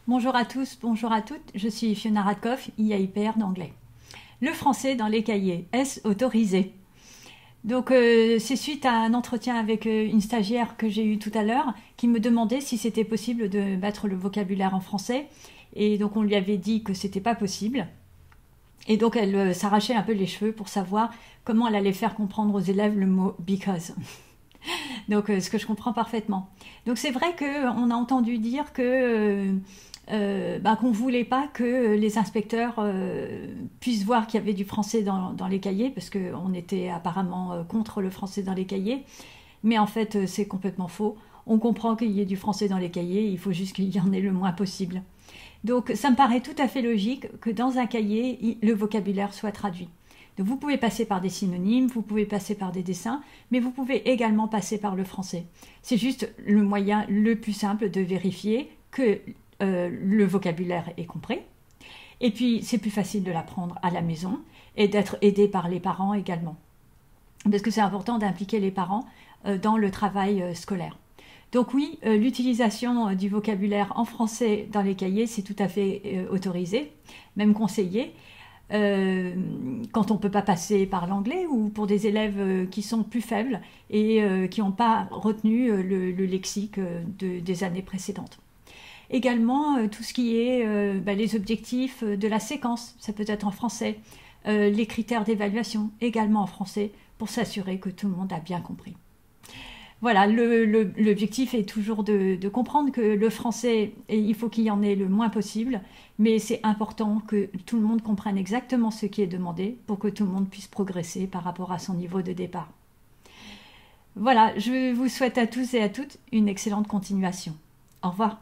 Bonjour à tous, bonjour à toutes, je suis Fiona Radkoff, IAIPR d'anglais. Le français dans les cahiers, est-ce autorisé? Donc c'est suite à un entretien avec une stagiaire que j'ai eue tout à l'heure qui me demandait si c'était possible de mettre le vocabulaire en français. Et donc on lui avait dit que c'était pas possible. Et donc elle s'arrachait un peu les cheveux pour savoir comment elle allait faire comprendre aux élèves le mot « because ». Donc ce que je comprends parfaitement. Donc c'est vrai qu'on a entendu dire que qu'on ne voulait pas que les inspecteurs puissent voir qu'il y avait du français dans les cahiers, parce qu'on était apparemment contre le français dans les cahiers. Mais en fait, c'est complètement faux. On comprend qu'il y ait du français dans les cahiers, il faut juste qu'il y en ait le moins possible. Donc ça me paraît tout à fait logique que dans un cahier, le vocabulaire soit traduit. Donc vous pouvez passer par des synonymes, vous pouvez passer par des dessins, mais vous pouvez également passer par le français. C'est juste le moyen le plus simple de vérifier que le vocabulaire est compris. Et puis c'est plus facile de l'apprendre à la maison et d'être aidé par les parents également. Parce que c'est important d'impliquer les parents dans le travail scolaire. Donc oui, l'utilisation du vocabulaire en français dans les cahiers, c'est tout à fait autorisé, même conseillé. Quand on ne peut pas passer par l'anglais ou pour des élèves qui sont plus faibles et qui n'ont pas retenu le lexique des années précédentes. Également, tout ce qui est les objectifs de la séquence, ça peut être en français, les critères d'évaluation également en français pour s'assurer que tout le monde a bien compris. Voilà, l'objectif est toujours de comprendre que le français, il faut qu'il y en ait le moins possible, mais c'est important que tout le monde comprenne exactement ce qui est demandé pour que tout le monde puisse progresser par rapport à son niveau de départ. Voilà, je vous souhaite à tous et à toutes une excellente continuation. Au revoir.